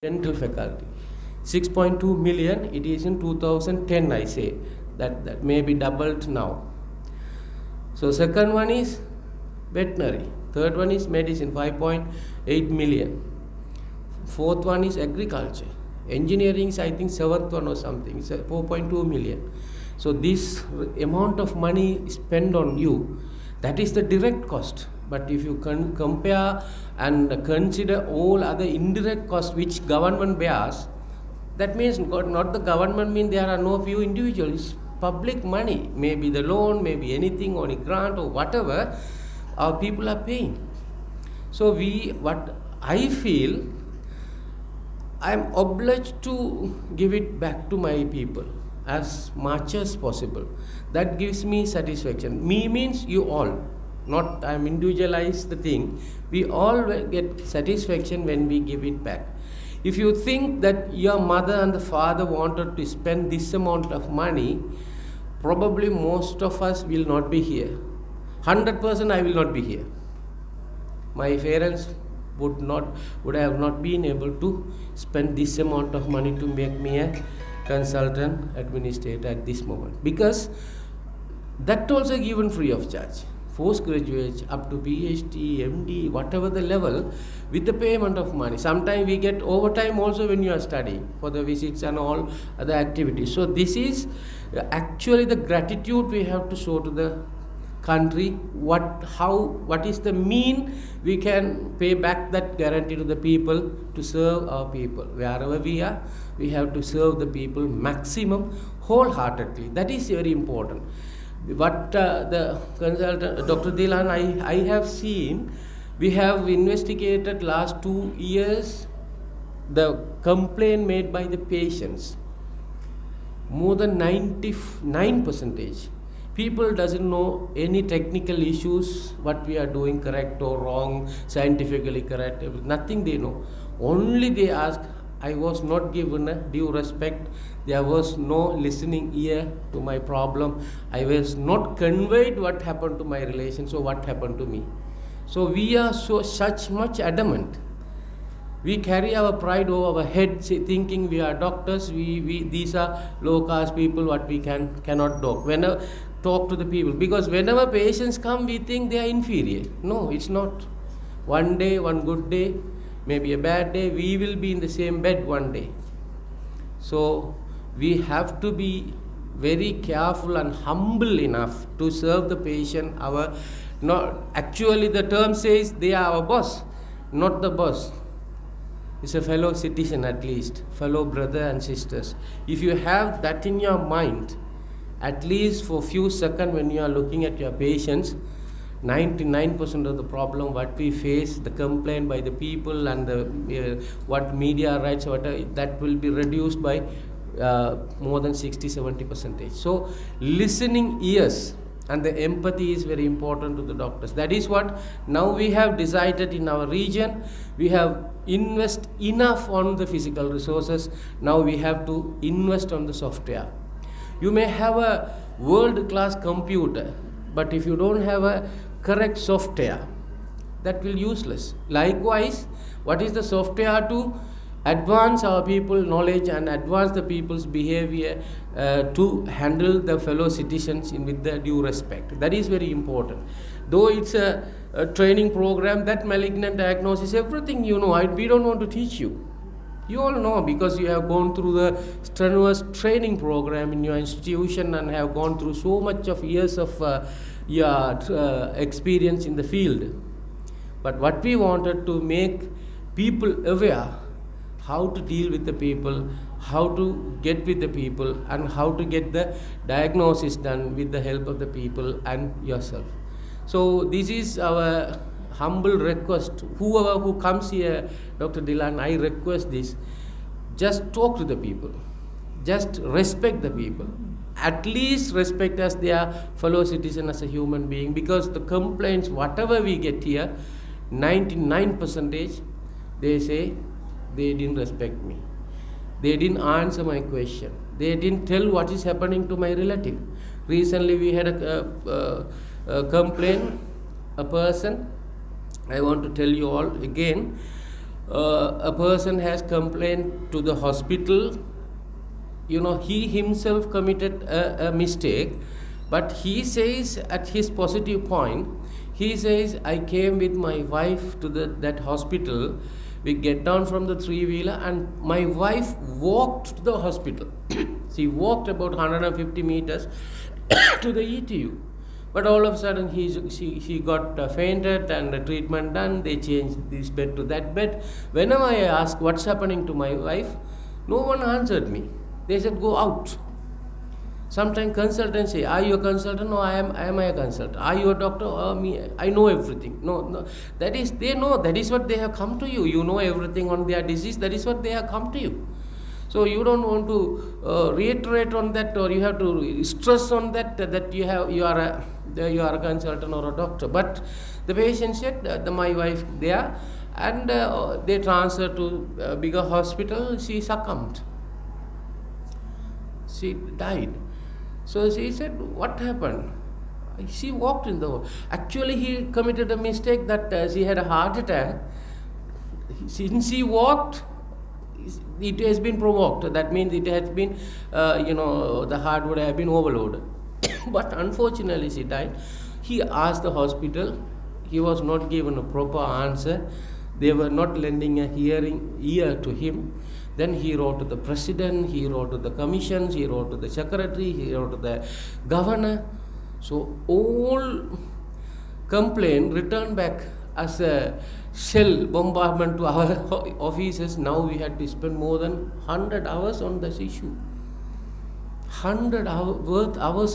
dental faculty. 6.2 million, it is in 2010, I say. That may be doubled now. So second one is veterinary. Third one is medicine, 5.8 million. Fourth one is agriculture. Engineering is, I think, seventh one or something. It's 4.2 million. So this amount of money spent on you, that is the direct cost. But if you compare and consider all other indirect costs which government bears, that means not the government means there are no few individuals. Public money, maybe the loan, maybe anything or a grant or whatever, our people are paying. So what I feel, I am obliged to give it back to my people as much as possible. That gives me satisfaction. Me means you all. Not I am individualize the thing. We all get satisfaction when we give it back. If you think that your mother and the father wanted to spend this amount of money, probably most of us will not be here. 100% I will not be here. My parents would have not been able to spend this amount of money to make me a consultant administrator at this moment, because that also given free of charge. Postgraduates up to PhD, MD, whatever the level, with the payment of money. Sometimes we get overtime also when you are studying for the visits and all other activities. So this is actually the gratitude we have to show to the country. What is the mean we can pay back that guarantee to the people to serve our people. Wherever we are, we have to serve the people maximum wholeheartedly. That is very important. What the consultant Dr. Dilan, I have seen, we have investigated last 2 years the complaint made by the patients. More than 99%. People doesn't know any technical issues, what we are doing correct or wrong, scientifically correct, nothing they know. Only they ask, I was not given a due respect, there was no listening ear to my problem, I was not conveyed what happened to my relation, so what happened to me. So we are such much adamant. We carry our pride over our head, thinking we are doctors, these are low caste people, what we cannot talk to the people. Because whenever patients come, we think they are inferior. No, it's not. One day, one good day, maybe a bad day, we will be in the same bed one day. So we have to be very careful and humble enough to serve the patient. Actually the term says they are our boss, not the boss. It's a fellow citizen, at least, fellow brother and sisters. If you have that in your mind, at least for few seconds when you are looking at your patients, 99% of the problem what we face, the complaint by the people and the what media writes, that will be reduced by more than 60-70%. So listening ears and the empathy is very important to the doctors. That is what now we have decided in our region. We have invest enough on the physical resources. Now we have to invest on the software. You may have a world-class computer, but if you don't have a correct software, that will useless. Likewise, what is the software to advance our people knowledge and advance the people's behavior to handle the fellow citizens with the due respect? That is very important. Though it's a training program, that malignant diagnosis, everything you know, we don't want to teach you. You all know, because you have gone through the strenuous training program in your institution and have gone through so much of years of your experience in the field. But what we wanted to make people aware how to deal with the people, how to get with the people, and how to get the diagnosis done with the help of the people and yourself. So this is our humble request. Whoever who comes here, Dr. Dilan, I request this. Just talk to the people. Just respect the people. At least respect as their fellow citizen, as a human being. Because the complaints, whatever we get here, 99%, they say, they didn't respect me. They didn't answer my question. They didn't tell what is happening to my relative. Recently we had a complaint, a person, I want to tell you all again, a person has complained to the hospital. He himself committed a mistake, but he says at his positive point, he says, I came with my wife to that hospital. We get down from the three-wheeler and my wife walked to the hospital. She walked about 150 meters to the ETU. But all of a sudden she got fainted and the treatment done. They changed this bed to that bed. Whenever I ask what's happening to my wife, no one answered me. They said, go out. Sometimes consultants say, are you a consultant? No, am I a consultant? Are you a doctor? Me, I know everything. No. They know, that is what they have come to you. You know everything on their disease, that is what they have come to you. So you don't want to reiterate on that, or you have to stress on that you are a consultant or a doctor. But the patient said, my wife there, and they transferred to a bigger hospital. She succumbed. She died. So she said, what happened? She walked in the hole. Actually, he committed a mistake that she had a heart attack. Since she walked, it has been provoked. That means it has been, the heart would have been overloaded. But unfortunately, she died. He asked the hospital. He was not given a proper answer. They were not lending a hearing ear to him. Then he wrote to the president, he wrote to the commissions, he wrote to the secretary, he wrote to the governor. So all complaint returned back as a shell bombardment to our offices. Now we had to spend more than 100 hours on this issue. 100 hours